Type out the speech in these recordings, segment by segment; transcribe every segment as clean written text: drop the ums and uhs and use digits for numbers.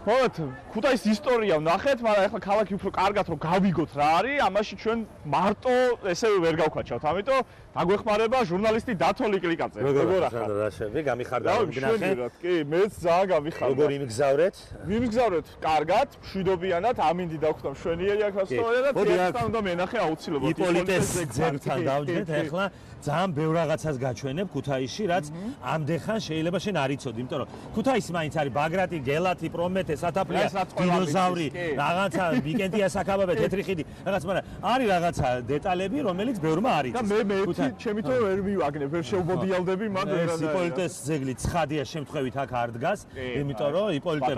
მოგეთ ქუთაისის ისტორია ვნახეთ, მაგრამ ახლა ქალაქი უფრო კარგად რომ გავიგოთ რა არის, ამაში ჩვენ მარტო ესე ვერ გავქვაჩავთ. ამიტომ დაგვეხმარება ჟურნალისტი დათო ლიკლიკაძე. როგორ ახლა რა შევი, გამიხარდა რომ გნახე? კი, მეც ძალიან გამიხარდა. როგორ იმგზავრეთ? მიმგზავრეთ კარგად, მშვიდობიანად, ამინდი დაგვხდა მშვენიერი აქ სწორია და თეატრთან უნდა მენახე აუცილებლად. იპოლიტეს ძეგლთან დავჯდეთ, ახლა ძალიან ბევრ რაღაცას გაჩვენებ ქუთაისში, რაც ამდენხან შეიძლება შენ არ იცოდი, იმიტომ რომ ქუთაისი მაინც არის ბაგრატი, გელათი, პრომეთე, სათაფლია, დინოზავრი, რაღაცა ვიკენდია საქაბაბე, თეთრი ხიდი, რაღაც, მაგრამ არის რაღაცა დეტალები, რომელიც ბევრმა არ იცის. და მე ჩემი თო ვერ მივაგნებ, ვერ შევბოდიალდები მაგ ეს იპოლიტეს ძეგლი ცხადია შემთხვევით აქ არ დგას, იმიტომ რომ იპოლიტე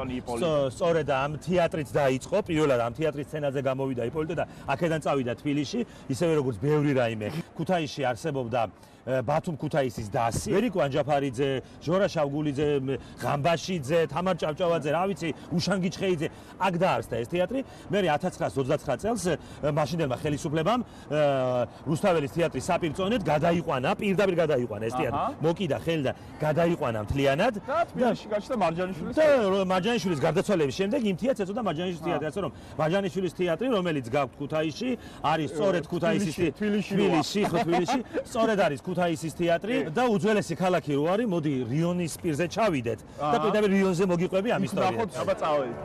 სწორედ ამ თეატრით დაიწყო, პირველად ამ თეატრის სცენაზე გამოვიდა იპოლიტე და აქედან წავიდა თბილისში, ისევე როგორც ბევრი რაიმე. ქუთაისში არსებობდა ბათუმ ქუთაისის დასი, ვერიკო ანჯაფარიძე, ჟორა შავგულიძე, ღამბაშიძე, თამარ ჭავჭავაძე, რა ვიცი, უშან გიჩხეიძე, აქ დაარსდა ეს თეატრი. მე 1929 წელს მაშინდელმა ხელისუფლებამ რუსთაველის თეატრის საპირწონედ გადაიყვანა, პირდაპირ გადაიყვანა ეს თეატრი. მოკიდა ხელი და გადაიყვანა მთლიანად. და თბილისში გაჩნდა მარჯანიშვილის და მარჯანიშვილის გარდაცვალების შემდეგ იმ თეატრს ეწოდა მარჯანიშვილის თეატრი, ასე რომ მარჯანიშვილის თეატრი, რომელიც გაქვთ ქუთაისში, არის სწორედ ქუთაისის თბილისში, სწორედ არის ქუთაისის თეატრი და უძველესი ქალაქი რო არის, მოდი რიონის პირზე ჩავიდეთ და პირდაპირ რიონზე მოგიყვები ამ ისტორიას. ნახოთ, აბა წავედით.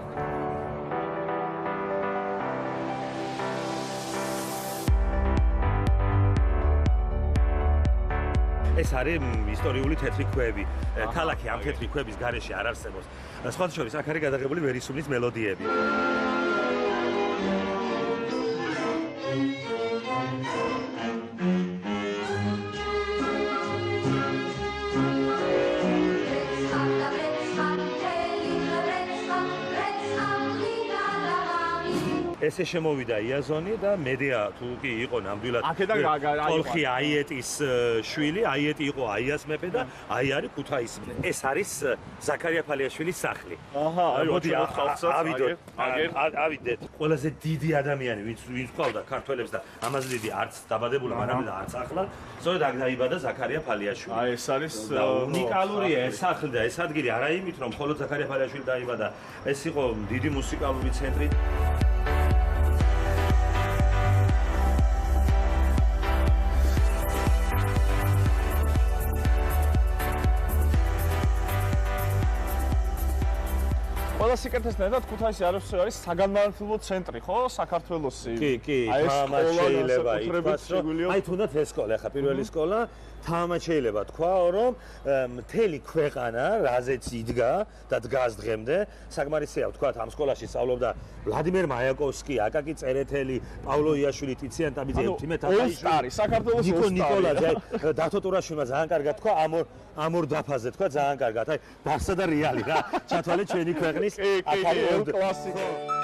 ეს არის ისტორიული თეთრი ქვები. ქალაქი ამ თეთრი ქვების გარეშე არ არსებობს. სხვათა შორის აქ არის გადაღებული ვერისუბნის მელოდიები. ესე შემოვიდა იაზონი და მედია თუ კი იყო ნამდვილად კოლხი აიეტის შვილი, აიეტი იყო აიას მეფე და აი არის ქუთაისის. ეს არის ზაქარია ფალიაშვილის სახლი. აჰა, მოდი ავიდეთ. ყველაზე დიდი ადამიანი ვინც ყავდა ქართველებს და ამაზე დიდი არც დაბადებულა, მაგრამ არც ახლა, სწორედ აქ დაიბადა ზაქარია ფალიაშვილი. აი ეს არის უნიკალურია ეს სახლი და ეს ადგილი არა იმით რომ მხოლოდ ზაქარია ფალიაშვილი დაიბადა, ეს იყო დიდი მუსიკალური ცენტრი. ყველა სიკეთესთან ქუთაისი არის საგანმანათლებლო ცენტრი, ხო? საქართველოსი. კი, თამამად შეიძლება ითქვას, რომ აი თუნდაც ეს სკოლა, ახლა პირველი სკოლა, თამამად შეიძლება თქვა, რომ მთელი ქვეყანა რაზეც იდგა და დგას დღემდე, საკმარისია ვთქვა, ამ სკოლაში სწავლობდა ვლადიმერ მაიაკოვსკი, აკაკი წერეთელი, პავლო იაშვილი, ტიციან ტაბიძე, თიმე თათაიშვილი, საქართველოს ნიკო ნიკოლაძე, დათო ტურაშვილმა ძალიან კარგად თქვა, ამ ორ დაფაზე თქვა ძალიან კარგად. აი, ბარსა და რეალი რა, ჩათვალეთ ჩვენი ქვეყნის აკადემიურ კლასიკო.